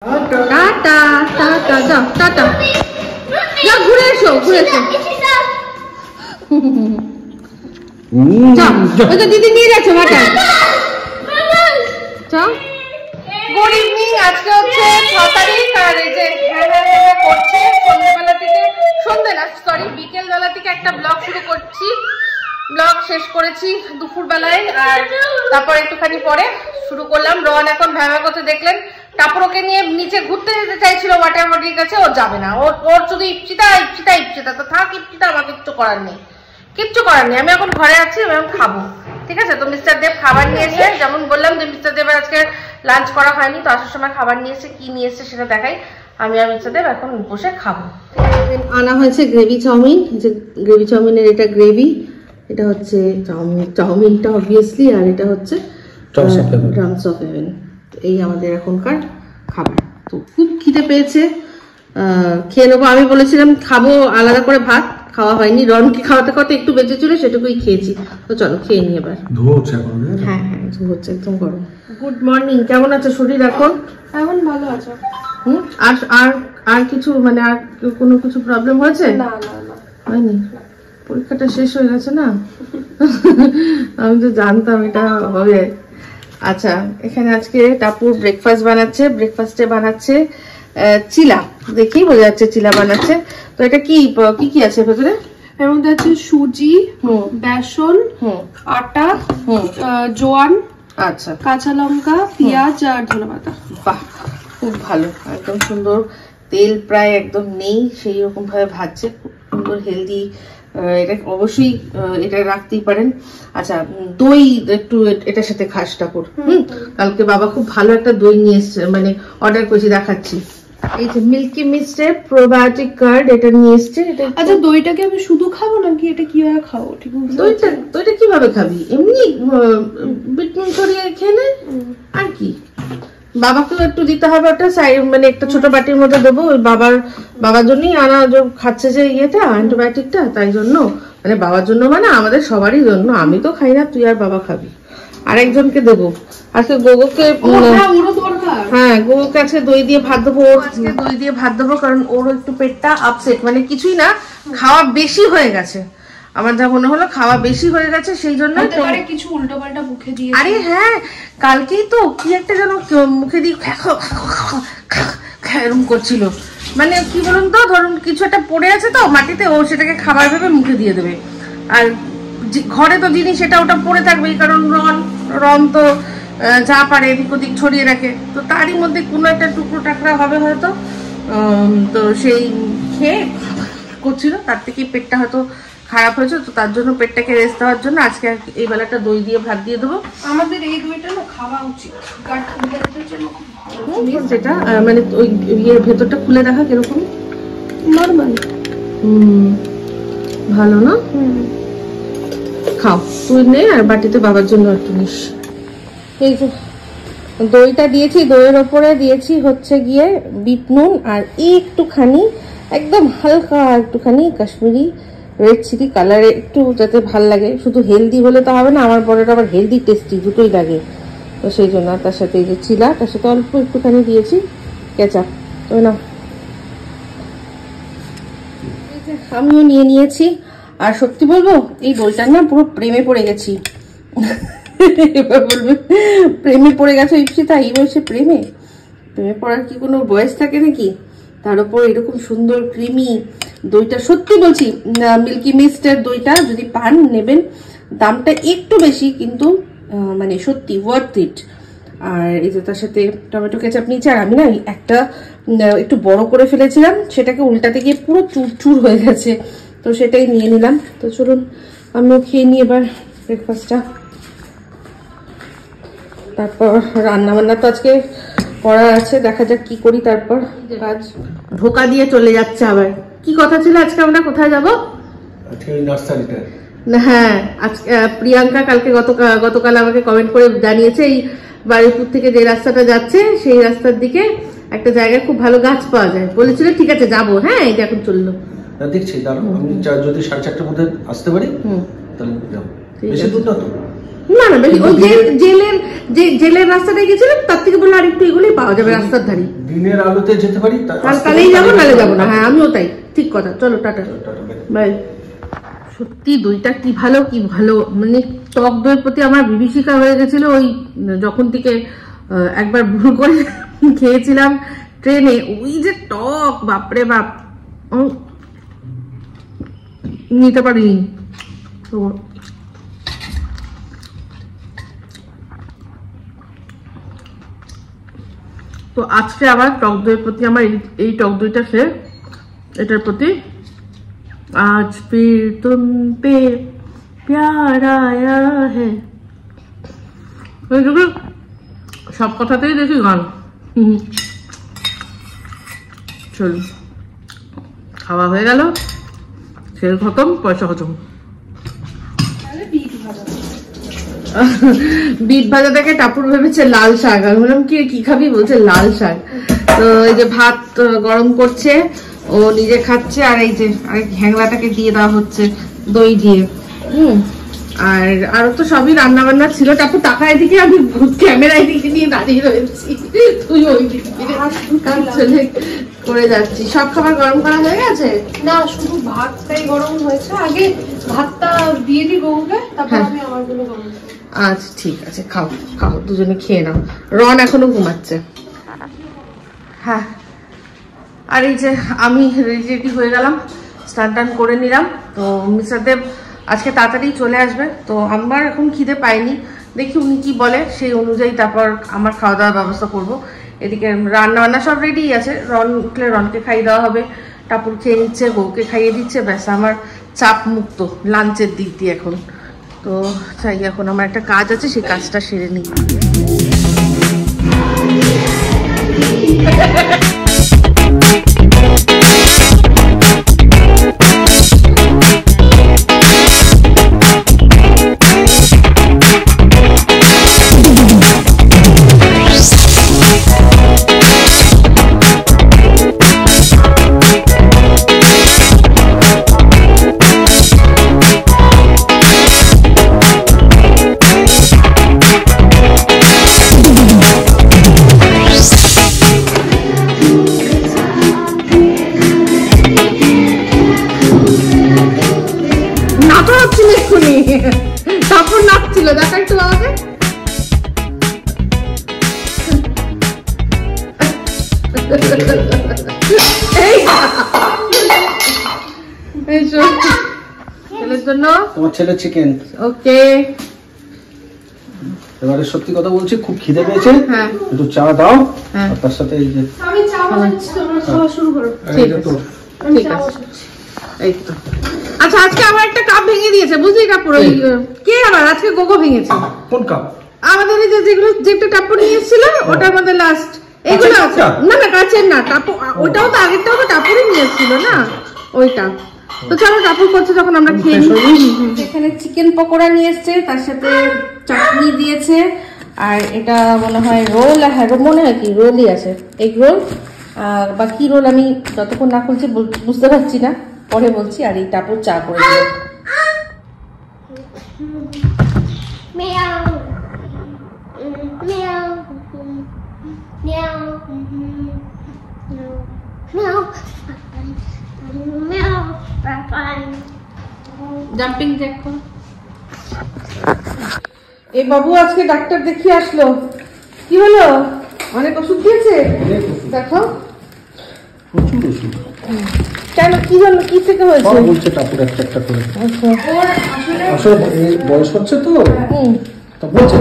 Tata tata যাও tata যাও ঘুরে এসো দিদি নিয়ে যাচ্ছে মাটা যাও। গুড ইভিনিং, আজকে হচ্ছে 6 তারিখ আর এই যে করছে সন্ধ্যেবেলা থেকে, সন্ধ্যে না সরি বিকেল বেলা থেকে একটা ব্লগ শুরু করছি। ব্লগ শেষ করেছি দুপুর বেলায় আর তারপর একটুখানি পরে শুরু করলাম। রন এখন ভ্যামা করতে দেখলেন, টাপরোকে নিয়ে নিচে ঘুরতে যেতে চাইছিল ওয়াটার বডির কাছে, ও যাবে না, ওর শুধু ইপচিতা ইপচিতা ইপচিতা। তো থাক ইপচিতা, আমার কিচ্ছু করার নেই, কিচ্ছু করার নেই। আমি এখন ঘরে আছি, আমি এখন খাবো, ঠিক আছে? তো মিস্টার দেব খাবার নিয়েছে, যেমন বললাম যে মিস্টার দেবের আজকে লাঞ্চ করা হয়নি, তো আসার সময় খাবার নিয়েছে, কি নিয়েছে সেটা দেখাই। আমি আর মিস্টার দেব এখন বসে খাবো। আনা হয়েছে গ্রেভি চাউমিন, যে গ্রেভি চাউমিনের এটা গ্রেভি, এটা হচ্ছে চাউমিনটা অবভিয়াসলি, আর এটা হচ্ছে ড্রামস অফ হেভেন। এই আমাদের এখনকার খাবার। তো খুব খিদে পেয়েছে, খেয়ে নেবো। আমি বলেছিলাম খাবো আলাদা করে, ভাত খাওয়া হয়নি, রনকে খাওয়াতে খাওয়াতে একটু বেঁচে ছিল, সেটুকুই খেয়েছি। তো চলো খেয়ে নিই এবার। হ্যাঁ হ্যাঁ হচ্ছে একদম গরম। গুড মর্নিং, কেমন আছে শরীর এখন? এখন ভালো আছে। আর আর আর কিছু মানে আর কোনো কিছু প্রবলেম হয়েছে? না না না হয়নি, পরীক্ষাটা শেষ হয়ে গেছে না? আমি তো জানতাম এটা হবে। আচ্ছা, এখানে আজকে টাপুর ব্রেকফাস্ট বানাচ্ছে। ব্রেকফাস্টে বানাচ্ছে চিলা, দেখেই বোঝা যাচ্ছে চিলা বানাচ্ছে। তো এটা কি কি কি আছে ভেতরে? এর মধ্যে আছে সুজি, বেসন, আটা, জোয়ান, আচ্ছা, কাঁচা লঙ্কা, পেঁয়াজ আর ধনেপাতা। বাহ, খুব ভালো, একদম সুন্দর। তেল প্রায় একদম নেই, সেই রকম ভাবে ভাজছে, খুব সুন্দর হেলদি। এটা অবশ্যই এটা রাখতেই পারেন। আচ্ছা, দই একটু এটার সাথে খাস টাপুর। কালকে বাবা খুব ভালো একটা দই নিয়ে এসছে, মানে অর্ডার করেছি, দেখাচ্ছি। এই যে মিল্কি মিস্টের প্রোবায়োটিক কার্ড, এটা নিয়ে এসছে। আচ্ছা, দইটাকে আমি শুধু খাবো নাকি এটা কিভাবে খাবো? ঠিক আছে, দইটা কিভাবে খাবি? এমনি বিট নুন ছড়িয়ে খেয়ে নে, আর কি। বাবাকেও একটু দিতে হবে, ওটা মানে একটা ছোট বাটির মধ্যে দেবো। ওই বাবার জন্যই আনা, খাচ্ছে যে ইয়েটা অ্যান্টিবায়োটিকটা, তাই জন্য, মানে বাবার জন্য মানে আমাদের সবারই জন্য। আমি তো খাই না, তুই আর বাবা খাবি, আরেকজনকে দেবো। আজকে গোগোকে, হ্যাঁ গোগোকে আজকে দই দিয়ে ভাত দেবো। আজকে দই দিয়ে ভাত দেবো, কারণ ওরও একটু পেটটা আপসেট, মানে কিছুই না, খাওয়া বেশি হয়ে গেছে। আমার যা মনে হলো খাওয়া বেশি হয়ে গেছে, সেই জন্য কিছু উল্টো পাল্টা মুখে দিয়ে। আরে হ্যাঁ, কালকেই তো কি একটা যেন মুখে দিয়ে এরকম করছিল। মানে কি বলুন তো, ধরুন কিছু একটা পড়ে আছে তো মাটিতে, ও সেটাকে খাবার ভেবে মুখে দিয়ে দেবে। আর ঘরে তো জিনিস এটা ওটা পড়ে থাকবেই, কারণ রন তো যা পারে এদিক ওদিক ছড়িয়ে রাখে, তো তারই মধ্যে কোনো একটা টুকরো টাকরা হবে হয়তো। তো সেই খেয়ে করছিল, তার থেকেই পেটটা হয়তো খারাপ হয়েছে। তো তার জন্য পেটটাকে রেস্ট দেওয়ার জন্য আজকে এই বেলাটা দই দিয়ে ভাত দিয়ে দেবো। আমাদের এই দইটা না খাওয়া উচিত, যেটা মানে ওই ইয়ের ভেতরটা খুলে দেখা কিরকম নরমাল। ভালো না? খাও, তুই নে, আর বাটিতে বাবার জন্য একটু নিস। এই যে দইটা দিয়েছি, দইয়ের ওপরে দিয়েছি হচ্ছে গিয়ে বিট নুন, আর একটুখানি একদম হালকা একটুখানি কাশ্মীরি রেড চিলি কালারে, একটু যাতে ভাল লাগে। শুধু হেলদি হলে তো হবে না, আমার বড়টা আবার হেলদি টেস্টি দুটোই লাগে, তো সেই জন্য। তার সাথে এই যে চিলা, তার সাথে অল্প একটুখানি দিয়েছি কেচাপ। তো না, আমিও নিয়ে নিয়েছি। আর সত্যি বলবো, এই দইটার না পুরো প্রেমে পড়ে গেছি। এবার বলবে প্রেমে পড়ে গেছো ইপসিতা, এই বয়সে প্রেমে পড়ার কি কোনো বয়স থাকে নাকি? তার উপর এরকম সুন্দর ক্রিমি দইটা, সত্যি বলছি, মিল্কি মিস্টের দইটা যদি পান নেবেন, দামটা একটু বেশি কিন্তু মানে সত্যি ওয়ার্থ ইট। আর এই যে তার সাথে টমেটো কেচাপ নিয়েছি। আর আমি না একটা একটু বড় করে ফেলেছিলাম, সেটাকে উল্টাতে গিয়ে পুরো চুরচুর হয়ে গেছে, তো সেটাই নিয়ে নিলাম। তো চলুন আমিও খেয়ে নিই এবার ব্রেকফাস্টটা। তারপর রান্না বান্না তো আজকে করার আছে, দেখা যাক কি করি। তারপর কাজ ঢোকা দিয়ে চলে যাচ্ছে। আবার কি কথা ছিল আজকে আমরা কোথায় যাবো? হ্যাঁ, আজকে প্রিয়াঙ্কা কালকে গতকাল আমাকে কমেন্ট করে জানিয়েছে, এই বারুইপুর থেকে যে রাস্তাটা যাচ্ছে সেই রাস্তার দিকে একটা জায়গায় খুব ভালো গাছ পাওয়া যায়, বলেছিল ঠিক আছে যাবো। হ্যাঁ, এটা এখন চললো, দেখছি দাঁড়াও, আমি যদি 4:30টার মধ্যে আসতে পারি তাহলে যাবো, বেশি দূর না তো। না না বেশি ওই জেলের রাস্তাটায় গেছিলাম, তার থেকে বললো আর একটু এগুলোই পাওয়া যাবে রাস্তার ধারে। দিনের আলোতে যেতে পারি, কালেই যাবো নালে যাবো না। হ্যাঁ আমিও তাই, ঠিক কথা। চলো টাটা বাই। সত্যি দইটা কি ভালো, মানে টক দইয়ের প্রতি আমার বিভীষিকা হয়ে গেছিল ওই যখন থেকে একবার ভুল করে খেয়েছিলাম ট্রেনে। ওই যে টক, বাপরে বাপ, নিতে পারিনি। তো আজকে আবার টক দইয়ের প্রতি আমার এই টক দইটা খেয়ে এটার প্রতি आज फिर तुम पे प्यार आया है, সব কথাতেই দেখি গান। চলো খাওয়া হয়ে গেল, সেল খতম, পয়সা খতম। বিট ভাজা থেকে টাপুর ভেবেছে লাল শাক। আমি বললাম কি খাবি, বলছে লাল শাক। তো এই যে ভাত গরম করছে, ও নিজে খাচ্ছে, আর এই যে আরেক হ্যাংলাটাকে দিয়ে দেওয়া হচ্ছে দই দিয়ে। আর আরো তো সবই রান্না বান্না ছিল। তারপর টাকা এদিকে, আমি ক্যামেরায় দিকে নিয়ে দাঁড়িয়ে রয়েছি, তুই ওই দিকে চলে করে যাচ্ছি। সব খাবার গরম করা হয়ে গেছে? না, শুধু ভাতটাই গরম হয়েছে। আগে ভাতটা দিয়ে দিই বউকে, তারপর আমি আমার গুলো গরম করব। আচ্ছা ঠিক আছে, খাও খাও, দুজনে খেয়ে নাও। রন এখনো ঘুমাচ্ছে। হ্যাঁ, আর এই যে আমি রেডি হয়ে গেলাম, স্নান টান করে নিলাম। তো মিস্টার দেব আজকে তাড়াতাড়ি চলে আসবে, তো আমার এখন খিদে পাইনি, দেখি উনি কি বলে সেই অনুযায়ী তারপর আমার খাওয়া দাওয়ার ব্যবস্থা করব। এদিকে রান্না বান্না সব রেডি আছে, রন উঠলে রনকে খাইয়ে দেওয়া হবে, টাপুর খেয়ে নিচ্ছে, বউকে খাইয়ে দিচ্ছে, ব্যাস আমার চাপ মুক্ত লাঞ্চের দিক দিয়ে এখন। তো চাই এখন আমার একটা কাজ আছে, সেই কাজটা সেরে নিই। তারপর নাচছিল, দেখা একটু আমাকে। ছেলের জন্য তোমার ছেলে চিকেন। ওকে, এবারে সত্যি কথা বলছি, খুব খিদে পেয়েছে, হ্যাঁ একটু চা দাও। আর তার সাথে এই যে আমি চা বানাচ্ছি, তোমরা খাওয়া শুরু করো। ঠিক আছে, ঠিক আছে, এই তো। আচ্ছা, আজকে আমার একটা কাপ ভেঙে দিয়েছে, বুঝলি টাপুর? ওই কে আবার আজকে গোগো ভেঙেছে। কোন কাপ? আমাদের এই যে যেগুলো যেটা টাপুর নিয়ে এসেছিল, ওটার মধ্যে লাস্ট এইগুলো আছে। না না, কাচের না, টাপুর ওটাও তো আগেরটাও তো টাপুরই নিয়ে এসেছিল না, ওইটা। তো চলো, টাপুর করছে যখন আমরা খেয়ে নিই। এখানে চিকেন পকোড়া নিয়ে এসছে, তার সাথে চাটনি দিয়েছে, আর এটা মনে হয় রোল। হ্যাঁ, মনে হয় কি রোলই আছে, এগ রোল। আর বা কি রোল আমি যতক্ষণ না খুলছি বুঝতে পারছি না, পরে বলছি। আর এই টাপুর চা করে দিল। জাম্পিং জ্যাক কর। এই বাবু আজকে ডাক্তার দেখিয়ে আসলো, কি হলো? অনেক ওষুধ দিয়েছে, দেখো। প্রচুর ওষুধ। কেন, কি হলো, কি থেকে হয়েছে? বলছে টাপুর একটা একটা করে। আচ্ছা, আসলে বয়স হচ্ছে তো, তো বলছে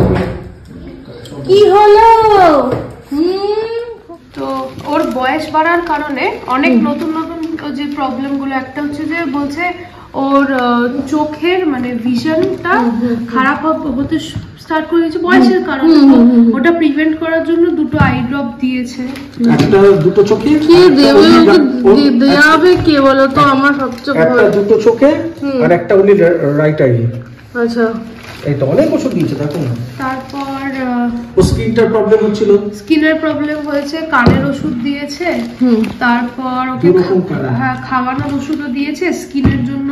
কি হলো? তো ওর বয়স বাড়ার কারণে অনেক নতুন নতুন যে প্রবলেম গুলো, একটা হচ্ছে যে বলছে ওর চোখের মানে ভিশনটা খারাপ হতে স্টার্ট করে দিয়েছে বয়সের কারণে। ওটা প্রিভেন্ট করার জন্য দুটো আই ড্রপ দিয়েছে। একটা দুটো চোখে কি দেওয়া হবে কে বলো তো? আমার সবচেয়ে একটা দুটো চোখে, আর একটা উনি রাইট আই। আচ্ছা, এই তো অনেক ওষুধ দিয়েছে, দেখো না। তারপর ও স্কিনটার প্রবলেম হচ্ছিল, স্কিনের প্রবলেম হয়েছে, কানের ওষুধ দিয়েছে, তারপর ওকে হ্যাঁ খাওয়ানোর ওষুধও দিয়েছে স্কিনের জন্য।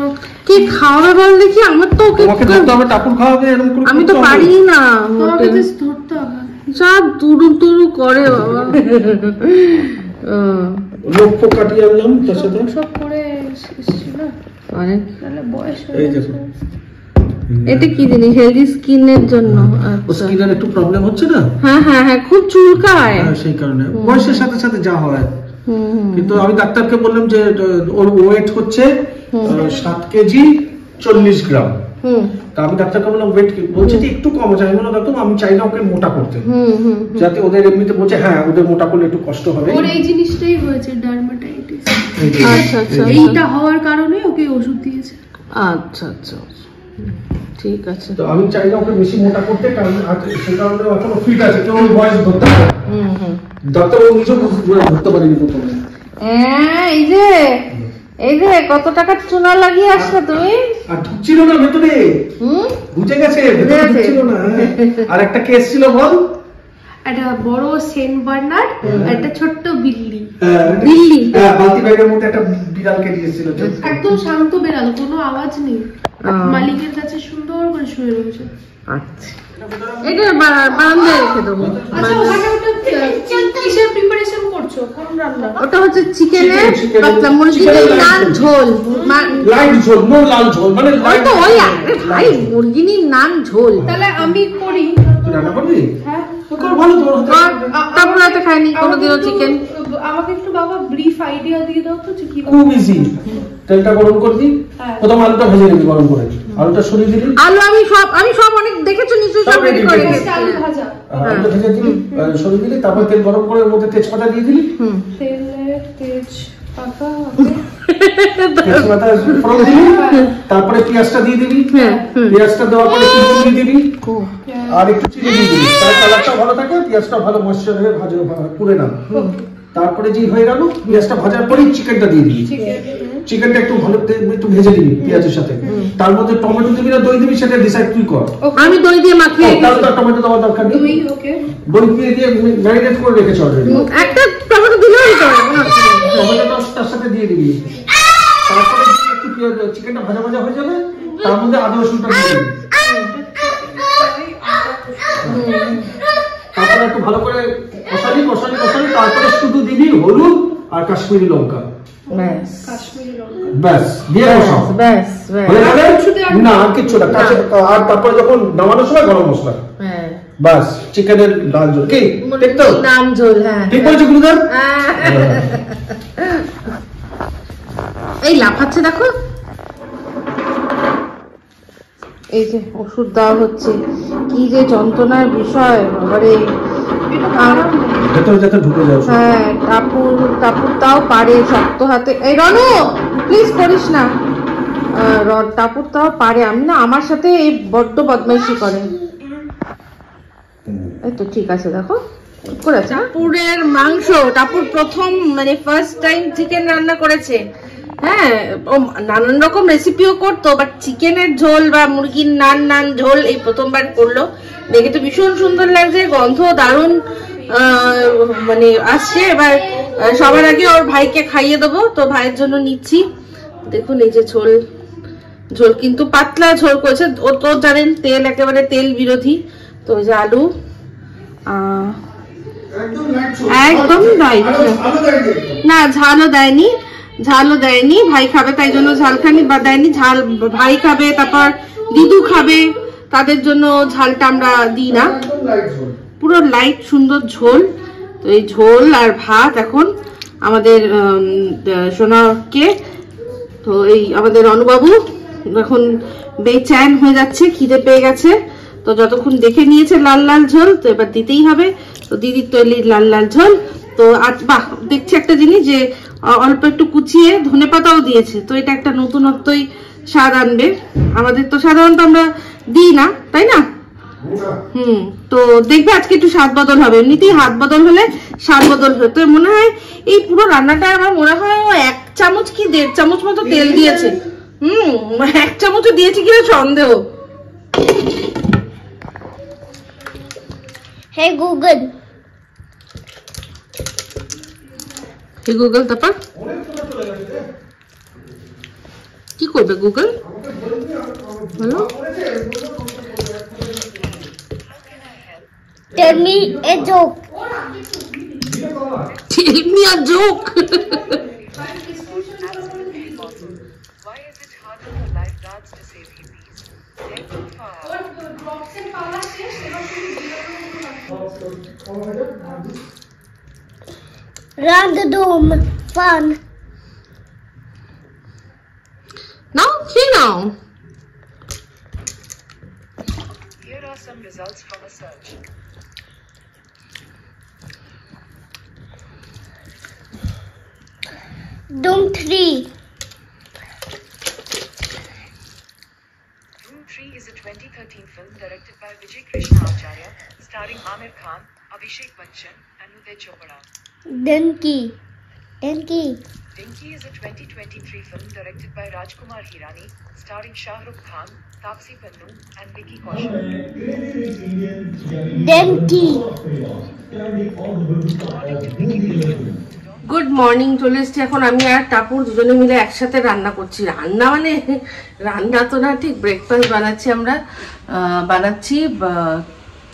কি খাওয়াবে বল দেখি, আমার তো ওকে তোমাকে ধরতে হবে, টাপুর খাওয়াবে, এরকম করে আমি তো পারি না, তোমাকে জাস্ট ধরতে হবে। যা তুরু তুরু করে বাবা। লোক কাটিয়ে আনলাম তার সাথে সব করে এসেছি না, অনেক তাহলে বয়স এই হয়ে দেখো এটা কি জিনিস? হেলদি স্কিনের জন্য। ও স্কিনের একটু প্রবলেম হচ্ছে না, হ্যাঁ হ্যাঁ হ্যাঁ, খুব চুলকায়। হ্যাঁ সেই কারণে বয়সের সাথে সাথে যা হয়। কিন্তু আমি ডাক্তারকে বললাম যে ওর ওয়েট হচ্ছে 7 কেজি 40 গ্রাম। তা আমি ডাক্তারকে বললাম ওয়েট কি, বলছে যে একটু কম আছে। আমি বললাম ডাক্তার আমি চাই না ওকে মোটা করতে, যাতে ওদের এমনিতে বলছে হ্যাঁ ওদের মোটা করলে একটু কষ্ট হবে। ওর এই জিনিসটাই হয়েছে, ডার্মাটাইটিস। আচ্ছা আচ্ছা, এইটা হওয়ার কারণে ওকে ওষুধ দিয়েছে। আচ্ছা আচ্ছা ঠিক আছে। তো আমি চাই না ওকে বেশি মোটা করতে, কারণ সে কারণে এখনো ফিট আছে, কেউ ওর বয়স ধরতে পারে। ডাক্তার ও নিজেও ধরতে পারিনি প্রথমে। এই যে কত টাকা চুনা লাগিয়ে আসলে তুমি? আর ঢুকছিল না ভেতরে, বুঝে গেছে ভেতরে ঢুকছিল না। আর একটা কেস ছিল বল, একটা বড় সেন্ট বার্নার্ড, একটা ছোট্ট বিল্লি। দিল্লি, হ্যাঁ বালতি ব্যাগের মধ্যে একটা বিড়ালকে দিয়েছিল। একদম শান্ত বেড়াল, কোনো আওয়াজ নেই, মালিকের কাছে সুন্দর করে শুয়ে রয়েছে। আচ্ছা এটা বারান্দায় রেখে দেবো। আচ্ছা ওখানে ওটা কিসের প্রিপারেশন করছো, কোন রান্না? ওটা হচ্ছে চিকেনের পাতলা মুরগির নান ঝোল, লাইট ঝোল, নো লাল ঝোল, মানে ওই তো ওই ভাই মুরগির নান ঝোল। তাহলে আমি করি। তুই রান্না করবি? হ্যাঁ তো কর, ভালো তোমার হতে। তারপর রাতে খাইনি কোনোদিনও চিকেন। আমাকে একটু বাবা ব্রিফ আইডিয়া দিয়ে দাও তো, কি খুব ইজি। তেলটা গরম করবি, প্রথম আলুটা ভেজে নিবি গরম করে, আলুটা সরিয়ে দিবি। আলু আমি সব অনেক দেখেছো নিশ্চয়ই, সব রেডি করে গেছি। আলু ভাজা, আলুটা ভেজে দিবি, সরিয়ে দিবি, তারপর তেল গরম করে ওর মধ্যে তেজপাতা দিয়ে দিবি। তেলে তেজপাতা, তেজপাতা ফোড়ন দিবি, তারপরে পেঁয়াজটা দিয়ে দিবি। পেঁয়াজটা দেওয়ার পরে একটু চিনি দিবি, আর একটু চিনি দিয়ে দিবি, তার কালারটা ভালো থাকে, পেঁয়াজটা ভালো ময়েশ্চার হয়ে ভাজা পুড়ে না। তারপরে যে হয়ে গেল, পেঁয়াজটা ভাজার পরে চিকেনটা দিয়ে দিবি। চিকেনটা একটু ভালো একটু ভেজে দিবি পেঁয়াজের সাথে, তার মধ্যে টমেটো দিবি না দই দিবি সেটা ডিসাইড তুই কর। আমি দই দিয়ে মাখিয়ে তাহলে তো টমেটো দেওয়ার দরকার নেই, দই ওকে, দই দিয়ে ম্যারিনেট করে রেখেছ অলরেডি। একটা টমেটো দিলেও হতো, টমেটোটা তার সাথে দিয়ে দিবি। তারপরে একটু চিকেনটা ভাজা ভাজা হয়ে যাবে, তার মধ্যে আদা রসুনটা দিয়ে দিবি। তারপরে একটু ভালো করে কষালি, তারপরে শুধু দিবি হলুদ আর কাশ্মীরি লঙ্কা, ব্যাস দিয়ে কষাও। ব্যাস হয়ে গেলে না আর কিচ্ছু না। আর তারপরে যখন নামানোর সময় গরম মশলা, ব্যাস চিকেনের ডাল ঝোল। কি ঠিক তো? নাম ঝোল, হ্যাঁ ঠিক বলছি গুরুদেব? এই লাফাচ্ছে দেখো, এই যে ওষুধ দেওয়া হচ্ছে, কি যে যন্ত্রণার বিষয় বাবারে। ভেতরে যাতে ঢুকে যাও। হ্যাঁ টাপুর তাও পারে শক্ত হাতে। এই রনু প্লিজ করিস না, টাপুর তাও পারে। আমি না, আমার সাথে এই বড্ড বদমাইশি করে। এই তো ঠিক আছে, দেখো করেছে। টাপুরের মাংস, টাপুর প্রথম মানে ফার্স্ট টাইম চিকেন রান্না করেছে। হ্যাঁ ও নানান রকম রেসিপিও করতো, বাট চিকেনের ঝোল বা মুরগির নান ঝোল এই প্রথমবার করলো। দেখে তো ভীষণ সুন্দর লাগছে, গন্ধ দারুণ মানে আসছে। এবার সবার আগে ওর ভাইকে খাইয়ে দেবো, তো ভাইয়ের জন্য নিচ্ছি। দেখুন এই যে ঝোল কিন্তু পাতলা ঝোল করেছে। ও তো জানেন তেল একেবারে তেল বিরোধী। তো ওই যে আলু একদম না, ঝালও দেয়নি। ভাই খাবে তাই জন্য ঝাল খানি বা দেয়নি, ঝাল ভাই খাবে, তারপর দিদু খাবে, তাদের জন্য ঝালটা আমরা দিই না। পুরো লাইট সুন্দর ঝোল। তো এই ঝোল আর ভাত এখন আমাদের সোনাকে, তো এই আমাদের অনুবাবু এখন বেচैन হয়ে যাচ্ছে, খিদে পেয়ে গেছে। তো যতক্ষণ দেখে নিয়েছে লাল ঝোল, তো এবার দিতেই হবে। তো দিদির তৈরি লাল ঝোল। তো আজ বাহ দেখছি একটা জিনিস, যে অল্প একটু কুচিয়ে ধনেপাতাও দিয়েছে। তো এটা একটা নতুনত্বই স্বাদ আনবে। আমাদের তো সাধারণত আমরা দিই না, তাই না? তো দেখবে আজকে একটু স্বাদ বদল হবে। এমনিতেই হাত বদল হলে স্বাদ বদল হবে। তো মনে হয় এই পুরো রান্নাটা আমার মনে হয় ও 1 চামচ কি 1.5 চামচ মতো তেল দিয়েছে। 1 চামচও দিয়েছে কিনা সন্দেহ। Hey Google. হে গুগল, তারপর কি করবে গুগল? বলো। Tell me a joke. Tell me a joke. Why is it harder for lifeguards to save hippies? Take them far. Round the dome. Fun. Now, see now. Here are some results from a search. Doom 3. Doom 3 is a 2013 film directed by Vijay Krishna Acharya, starring Amir Khan, Abhishek Bachchan, and Uday Chopra. Donkey. Donkey. Dinky is a 2023 film directed by Rajkumar Hirani, starring Shah Rukh Khan, Taapsee Pannu, and Vicky Kaushal. Donkey. Good morning, চলে এসছি এখন আমি আর টাপুর দুজনে মিলে একসাথে রান্না করছি। রান্না মানে রান্না তো না, ঠিক ব্রেকফাস্ট বানাচ্ছি আমরা। বানাচ্ছি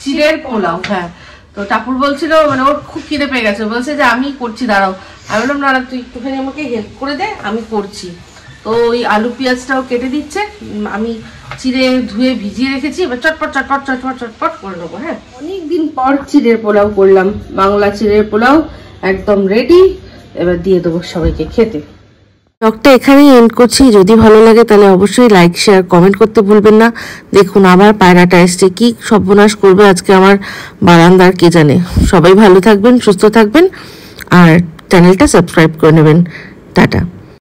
চিড়ের পোলাও। হ্যাঁ, তো টাপুর বলছিল, মানে ওর খুব খিদে পেয়ে গেছে, বলছে যে আমি করছি, দাঁড়াও। আমি বললাম না, তুই একটুখানি আমাকে হেল্প করে দে, আমি করছি। তো ওই আলু পেঁয়াজটাও কেটে দিচ্ছে, আমি চিড়ে ধুয়ে ভিজিয়ে রেখেছি, এবার চটপট চটপট চটপট চটপট করে নেবো। হ্যাঁ, অনেকদিন পর চিড়ের পোলাও করলাম, বাংলা চিড়ের পোলাও একদম রেডি। এবার দিয়ে দেবো সবাইকে খেতে। ব্লগটা এখানেই এন্ড করছি। যদি ভালো লাগে তাহলে অবশ্যই লাইক, শেয়ার, কমেন্ট করতে ভুলবেন না। দেখুন আবার পায়রাটা এসছে, কি সর্বনাশ করবে আজকে আমার বারান্দার কে জানে। সবাই ভালো থাকবেন, সুস্থ থাকবেন, আর চ্যানেলটা সাবস্ক্রাইব করে নেবেন। টাটা।